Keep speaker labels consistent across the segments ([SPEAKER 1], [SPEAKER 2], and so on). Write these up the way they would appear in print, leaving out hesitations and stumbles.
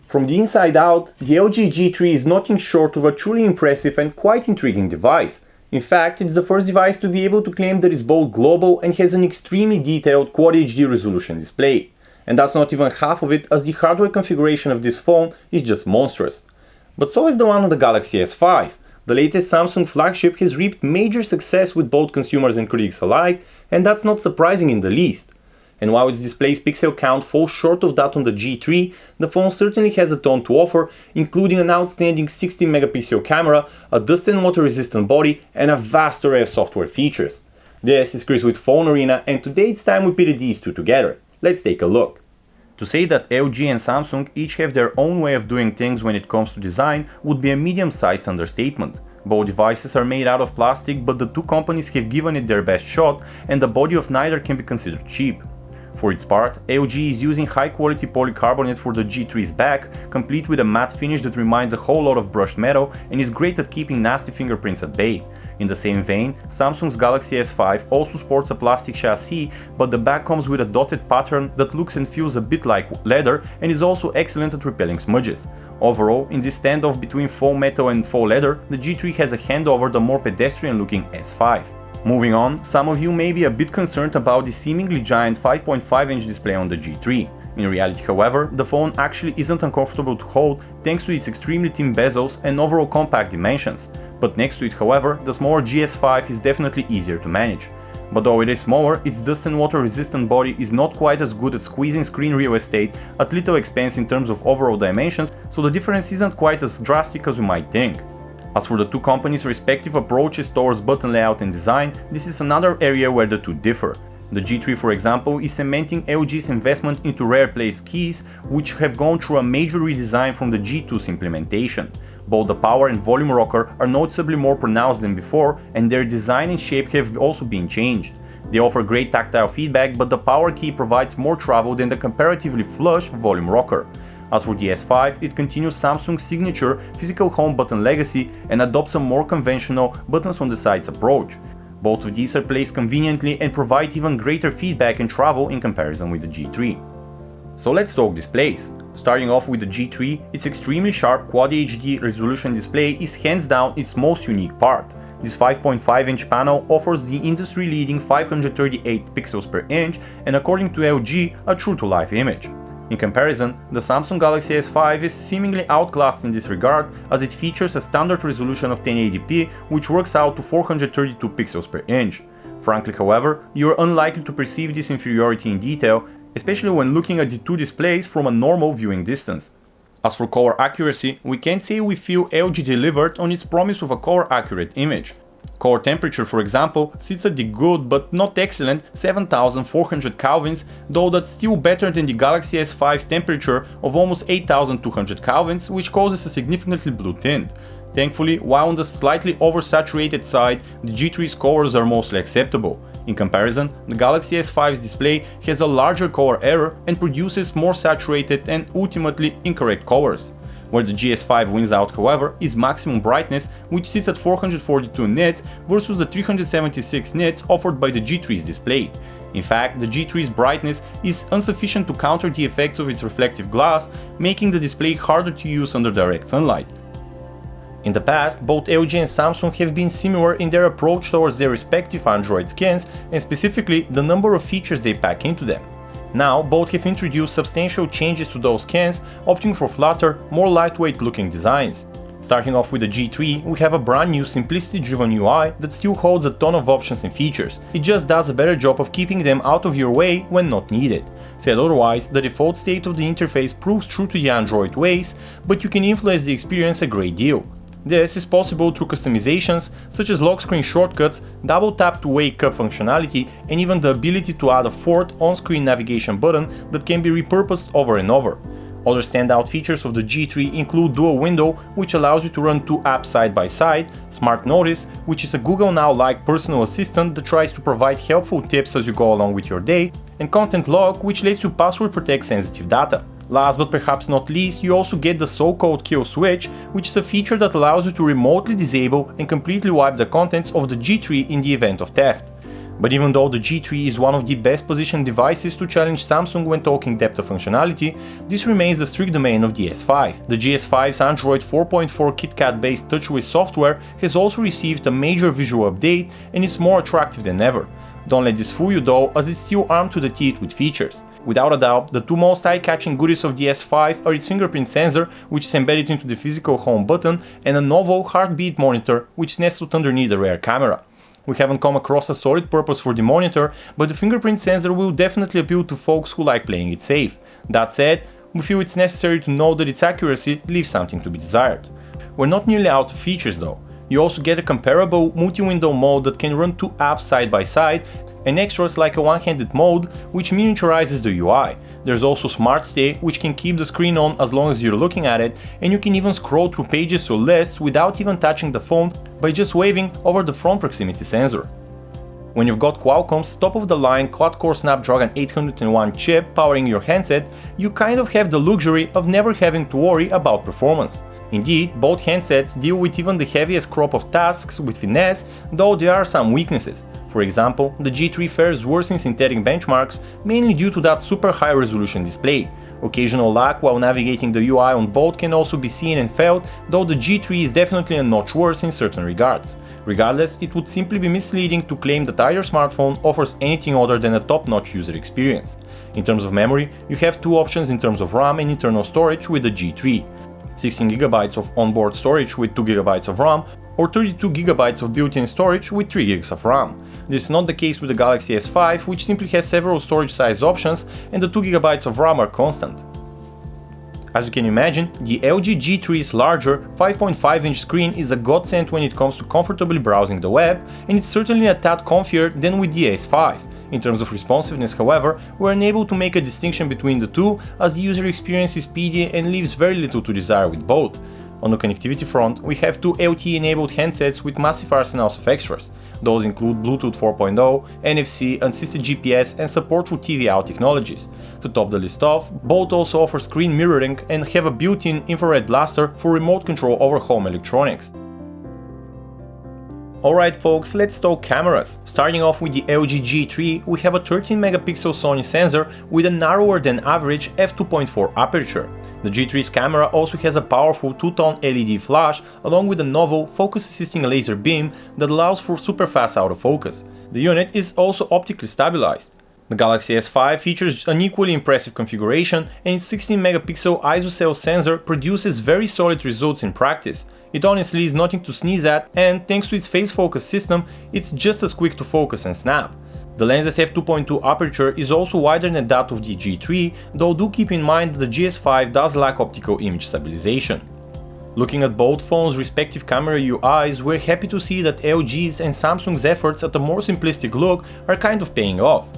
[SPEAKER 1] From the inside out, the LG G3 is nothing short of a truly impressive and quite intriguing device. In fact, it's the first device to be able to claim that it's both global and has an extremely detailed Quad HD resolution display. And that's not even half of it, as the hardware configuration of this phone is just monstrous. But so is the one on the Galaxy S5. The latest Samsung flagship has reaped major success with both consumers and critics alike, and that's not surprising in the least. And while its display's pixel count falls short of that on the G3, the phone certainly has a ton to offer, including an outstanding 16-megapixel camera, a dust and water resistant body, and a vast array of software features. This is Chris with PhoneArena, and today it's time we pitted these two together. Let's take a look. To say that LG and Samsung each have their own way of doing things when it comes to design would be a medium-sized understatement. Both devices are made out of plastic, but the two companies have given it their best shot, and the body of neither can be considered cheap. For its part, LG is using high-quality polycarbonate for the G3's back, complete with a matte finish that reminds a whole lot of brushed metal and is great at keeping nasty fingerprints at bay. In the same vein, Samsung's Galaxy S5 also sports a plastic chassis, but the back comes with a dotted pattern that looks and feels a bit like leather and is also excellent at repelling smudges. Overall, in this standoff between faux metal and faux leather, the G3 has a hand over the more pedestrian-looking S5. Moving on, some of you may be a bit concerned about the seemingly giant 5.5-inch display on the G3. In reality, however, the phone actually isn't uncomfortable to hold thanks to its extremely thin bezels and overall compact dimensions. But next to it, however, the smaller GS5 is definitely easier to manage. But though it is smaller, its dust and water resistant body is not quite as good at squeezing screen real estate at little expense in terms of overall dimensions, so the difference isn't quite as drastic as you might think. As for the two companies' respective approaches towards button layout and design, this is another area where the two differ. The G3, for example, is cementing LG's investment into rare-placed keys, which have gone through a major redesign from the G2's implementation. Both the power and volume rocker are noticeably more pronounced than before, and their design and shape have also been changed. They offer great tactile feedback, but the power key provides more travel than the comparatively flush volume rocker. As for the S5, it continues Samsung's signature physical home button legacy and adopts a more conventional buttons on the sides approach. Both of these are placed conveniently and provide even greater feedback and travel in comparison with the G3. So let's talk displays. Starting off with the G3, its extremely sharp Quad HD resolution display is hands down its most unique part. This 5.5-inch panel offers the industry-leading 538 pixels per inch and, according to LG, a true-to-life image. In comparison, the Samsung Galaxy S5 is seemingly outclassed in this regard, as it features a standard resolution of 1080p, which works out to 432 pixels per inch. Frankly, however, you are unlikely to perceive this inferiority in detail, especially when looking at the two displays from a normal viewing distance. As for color accuracy, we can't say we feel LG delivered on its promise of a color-accurate image. Core temperature, for example, sits at the good but not excellent 7400 Kelvins, though that's still better than the Galaxy S5's temperature of almost 8200 Kelvins, which causes a significantly blue tint. Thankfully, while on the slightly oversaturated side, the G3's colors are mostly acceptable. In comparison, the Galaxy S5's display has a larger color error and produces more saturated and ultimately incorrect colors. Where the GS5 wins out, however, is maximum brightness, which sits at 442 nits versus the 376 nits offered by the G3's display. In fact, the G3's brightness is insufficient to counter the effects of its reflective glass, making the display harder to use under direct sunlight. In the past, both LG and Samsung have been similar in their approach towards their respective Android skins, and specifically the number of features they pack into them. Now, both have introduced substantial changes to those skins, opting for flatter, more lightweight looking designs. Starting off with the G3, we have a brand new simplicity-driven UI that still holds a ton of options and features. It just does a better job of keeping them out of your way when not needed. Said otherwise, the default state of the interface proves true to the Android ways, but you can influence the experience a great deal. This is possible through customizations such as lock screen shortcuts, double tap to wake up functionality, and even the ability to add a fourth on-screen navigation button that can be repurposed over and over. Other standout features of the G3 include Dual Window, which allows you to run two apps side by side, Smart Notice, which is a Google Now-like personal assistant that tries to provide helpful tips as you go along with your day, and Content Lock, which lets you password protect sensitive data. Last but perhaps not least, you also get the so-called Kill Switch, which is a feature that allows you to remotely disable and completely wipe the contents of the G3 in the event of theft. But even though the G3 is one of the best positioned devices to challenge Samsung when talking depth of functionality, this remains the strict domain of the S5. The GS5's Android 4.4 KitKat based TouchWiz software has also received a major visual update and is more attractive than ever. Don't let this fool you though, as it's still armed to the teeth with features. Without a doubt, the two most eye-catching goodies of the S5 are its fingerprint sensor, which is embedded into the physical home button, and a novel heartbeat monitor, which is nestled underneath the rear camera. We haven't come across a solid purpose for the monitor, but the fingerprint sensor will definitely appeal to folks who like playing it safe. That said, we feel it's necessary to note that its accuracy leaves something to be desired. We're not nearly out of features though. You also get a comparable multi-window mode that can run two apps side by side, and extras like a one-handed mode, which miniaturizes the UI. There's also Smart Stay, which can keep the screen on as long as you're looking at it, and you can even scroll through pages or lists without even touching the phone by just waving over the front proximity sensor. When you've got Qualcomm's top-of-the-line quad-core Snapdragon 801 chip powering your handset, you kind of have the luxury of never having to worry about performance. Indeed, both handsets deal with even the heaviest crop of tasks with finesse, though there are some weaknesses. For example, the G3 fares worse in synthetic benchmarks, mainly due to that super high resolution display. Occasional lag while navigating the UI on both can also be seen and felt, though the G3 is definitely a notch worse in certain regards. Regardless, it would simply be misleading to claim that either smartphone offers anything other than a top-notch user experience. In terms of memory, you have two options in terms of RAM and internal storage with the G3. 16GB of onboard storage with 2GB of RAM, or 32GB of built-in storage with 3GB of RAM. This is not the case with the Galaxy S5, which simply has several storage size options and the 2GB of RAM are constant. As you can imagine, the LG G3's larger 5.5-inch screen is a godsend when it comes to comfortably browsing the web, and it's certainly a tad comfier than with the S5. In terms of responsiveness, however, we're unable to make a distinction between the two, as the user experience is speedy and leaves very little to desire with both. On the connectivity front, we have two LTE-enabled handsets with massive arsenals of extras. Those include Bluetooth 4.0, NFC, assisted GPS, and support for TV out technologies. To top the list off, both also offer screen mirroring and have a built-in infrared blaster for remote control over home electronics. Alright folks, let's talk cameras. Starting off with the LG G3, we have a 13-megapixel Sony sensor with a narrower than average f2.4 aperture. The G3's camera also has a powerful two-tone LED flash along with a novel focus-assisting laser beam that allows for super fast autofocus. The unit is also optically stabilized. The Galaxy S5 features an equally impressive configuration, and its 16-megapixel ISOCELL sensor produces very solid results in practice. It honestly is nothing to sneeze at, and thanks to its phase focus system, it's just as quick to focus and snap. The lens's f2.2 aperture is also wider than that of the G3, though do keep in mind that the GS5 does lack optical image stabilization. Looking at both phones' respective camera UIs, we're happy to see that LG's and Samsung's efforts at a more simplistic look are kind of paying off.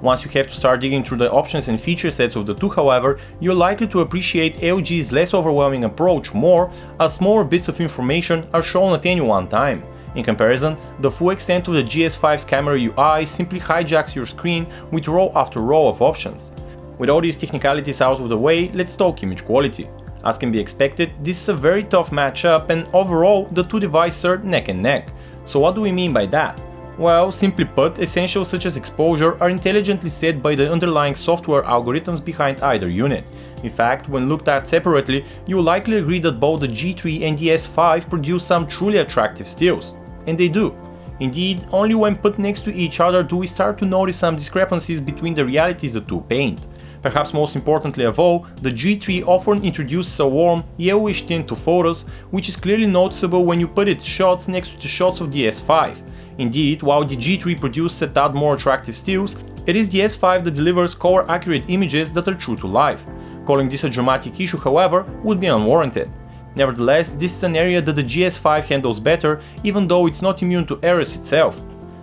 [SPEAKER 1] Once you have to start digging through the options and feature sets of the two, however, you're likely to appreciate LG's less overwhelming approach more, as smaller bits of information are shown at any one time. In comparison, the full extent of the GS5's camera UI simply hijacks your screen with row after row of options. With all these technicalities out of the way, let's talk image quality. As can be expected, this is a very tough matchup, and overall the two devices are neck and neck. So what do we mean by that? Well, simply put, essentials such as exposure are intelligently set by the underlying software algorithms behind either unit. In fact, when looked at separately, you will likely agree that both the G3 and the S5 produce some truly attractive stills. And they do. Indeed, only when put next to each other do we start to notice some discrepancies between the realities the two paint. Perhaps most importantly of all, the G3 often introduces a warm, yellowish tint to photos, which is clearly noticeable when you put its shots next to the shots of the S5. Indeed, while the G3 produces a tad more attractive stills, it is the S5 that delivers color-accurate images that are true to life. Calling this a dramatic issue, however, would be unwarranted. Nevertheless, this is an area that the GS5 handles better, even though it's not immune to errors itself.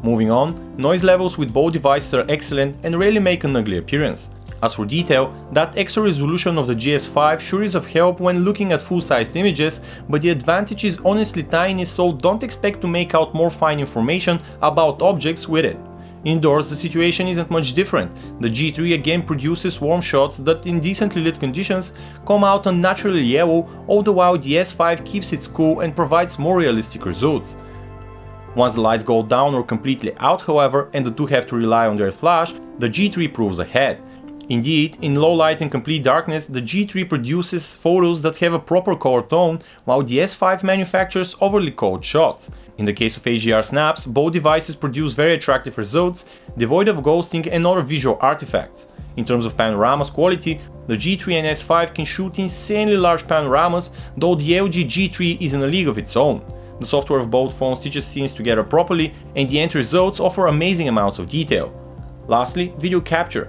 [SPEAKER 1] Moving on, noise levels with both devices are excellent and rarely make an ugly appearance. As for detail, that extra resolution of the GS5 sure is of help when looking at full-sized images, but the advantage is honestly tiny, so don't expect to make out more fine information about objects with it. Indoors, the situation isn't much different. The G3 again produces warm shots that in decently lit conditions come out unnaturally yellow, all the while the S5 keeps it cool and provides more realistic results. Once the lights go down or completely out, however, and the two have to rely on their flash, the G3 proves ahead. Indeed, in low light and complete darkness, the G3 produces photos that have a proper color tone, while the S5 manufactures overly cold shots. In the case of HDR snaps, both devices produce very attractive results, devoid of ghosting and other visual artifacts. In terms of panoramas quality, the G3 and S5 can shoot insanely large panoramas, though the LG G3 is in a league of its own. The software of both phones stitches scenes together properly, and the end results offer amazing amounts of detail. Lastly, video capture.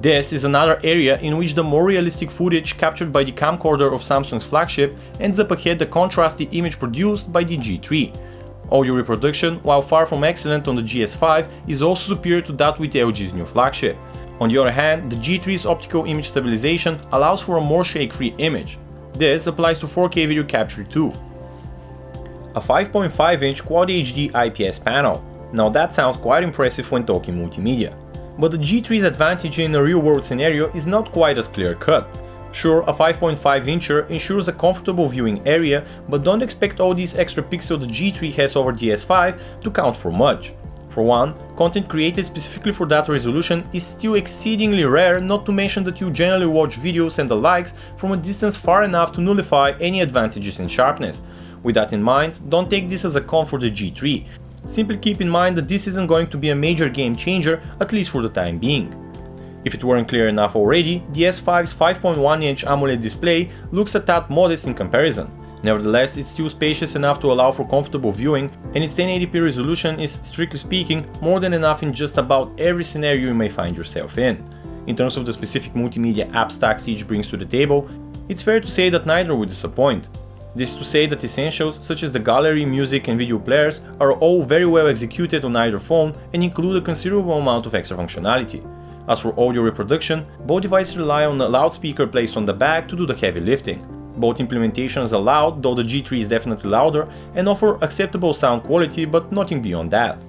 [SPEAKER 1] This is another area in which the more realistic footage captured by the camcorder of Samsung's flagship ends up ahead the contrasty image produced by the G3. Audio reproduction, while far from excellent on the GS5, is also superior to that with LG's new flagship. On the other hand, the G3's optical image stabilization allows for a more shake-free image. This applies to 4K video capture too. A 5.5-inch Quad HD IPS panel. Now that sounds quite impressive when talking multimedia. But the G3's advantage in a real-world scenario is not quite as clear-cut. Sure, a 5.5-incher ensures a comfortable viewing area, but don't expect all these extra pixels the G3 has over the S5 to count for much. For one, content created specifically for that resolution is still exceedingly rare, not to mention that you generally watch videos and the likes from a distance far enough to nullify any advantages in sharpness. With that in mind, don't take this as a con for the G3. Simply keep in mind that this isn't going to be a major game changer, at least for the time being. If it weren't clear enough already, the S5's 5.1-inch AMOLED display looks a tad modest in comparison. Nevertheless, it's still spacious enough to allow for comfortable viewing, and its 1080p resolution is, strictly speaking, more than enough in just about every scenario you may find yourself in. In terms of the specific multimedia app stacks each brings to the table, it's fair to say that neither will disappoint. This is to say that essentials such as the gallery, music and video players are all very well executed on either phone and include a considerable amount of extra functionality. As for audio reproduction, both devices rely on a loudspeaker placed on the back to do the heavy lifting. Both implementations are loud, though the G3 is definitely louder, and offer acceptable sound quality, but nothing beyond that.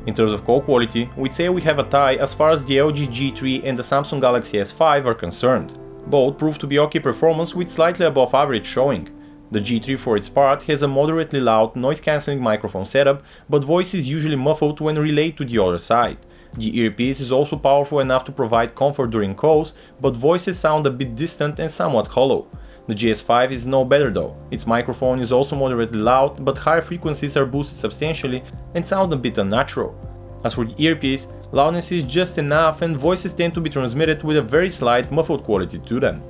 [SPEAKER 1] In terms of call quality, we'd say we have a tie as far as the LG G3 and the Samsung Galaxy S5 are concerned. Both prove to be okay performance with slightly above average showing. The G3 for its part has a moderately loud noise-cancelling microphone setup, but voice is usually muffled when relayed to the other side. The earpiece is also powerful enough to provide comfort during calls, but voices sound a bit distant and somewhat hollow. The GS5 is no better though. Its microphone is also moderately loud, but higher frequencies are boosted substantially and sound a bit unnatural. As for the earpiece, loudness is just enough and voices tend to be transmitted with a very slight muffled quality to them.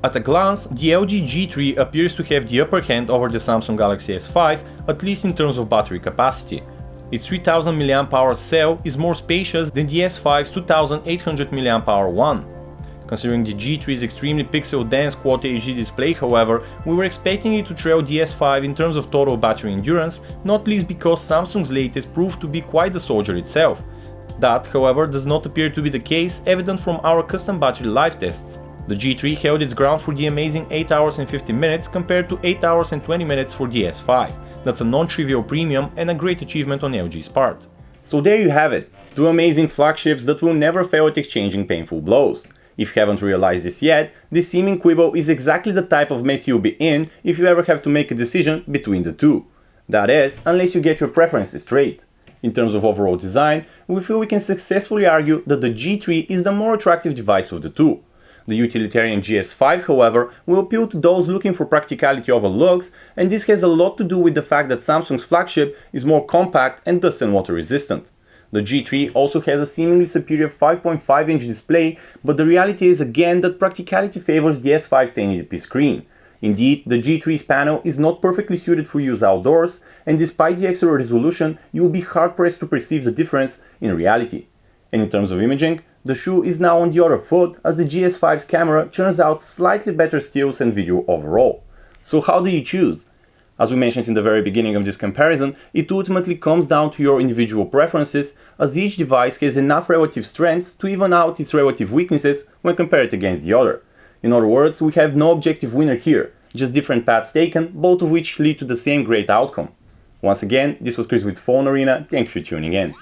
[SPEAKER 1] At a glance, the LG G3 appears to have the upper hand over the Samsung Galaxy S5, at least in terms of battery capacity. Its 3000 mAh cell is more spacious than the S5's 2800 mAh one. Considering the G3's extremely pixel-dense Quad HD display, however, we were expecting it to trail the S5 in terms of total battery endurance, not least because Samsung's latest proved to be quite the soldier itself. That, however, does not appear to be the case, evident from our custom battery life tests. The G3 held its ground for the amazing 8 hours and 50 minutes compared to 8 hours and 20 minutes for the S5. That's a non-trivial premium and a great achievement on LG's part.
[SPEAKER 2] So there you have it, two amazing flagships that will never fail at exchanging painful blows. If you haven't realized this yet, this seeming quibble is exactly the type of mess you'll be in if you ever have to make a decision between the two. That is, unless you get your preferences straight. In terms of overall design, we feel we can successfully argue that the G3 is the more attractive device of the two. The utilitarian GS5, however, will appeal to those looking for practicality over looks, and this has a lot to do with the fact that Samsung's flagship is more compact and dust and water resistant. The G3 also has a seemingly superior 5.5-inch display, but the reality is again that practicality favors the S5's 1080p screen. Indeed, the G3's panel is not perfectly suited for use outdoors, and despite the extra resolution, you will be hard-pressed to perceive the difference in reality. And in terms of imaging, the shoe is now on the other foot as the GS5's camera churns out slightly better stills and video overall. So how do you choose? As we mentioned in the very beginning of this comparison, it ultimately comes down to your individual preferences, as each device has enough relative strengths to even out its relative weaknesses when compared against the other. In other words, we have no objective winner here, just different paths taken, both of which lead to the same great outcome. Once again, this was Chris with PhoneArena, thank you for tuning in.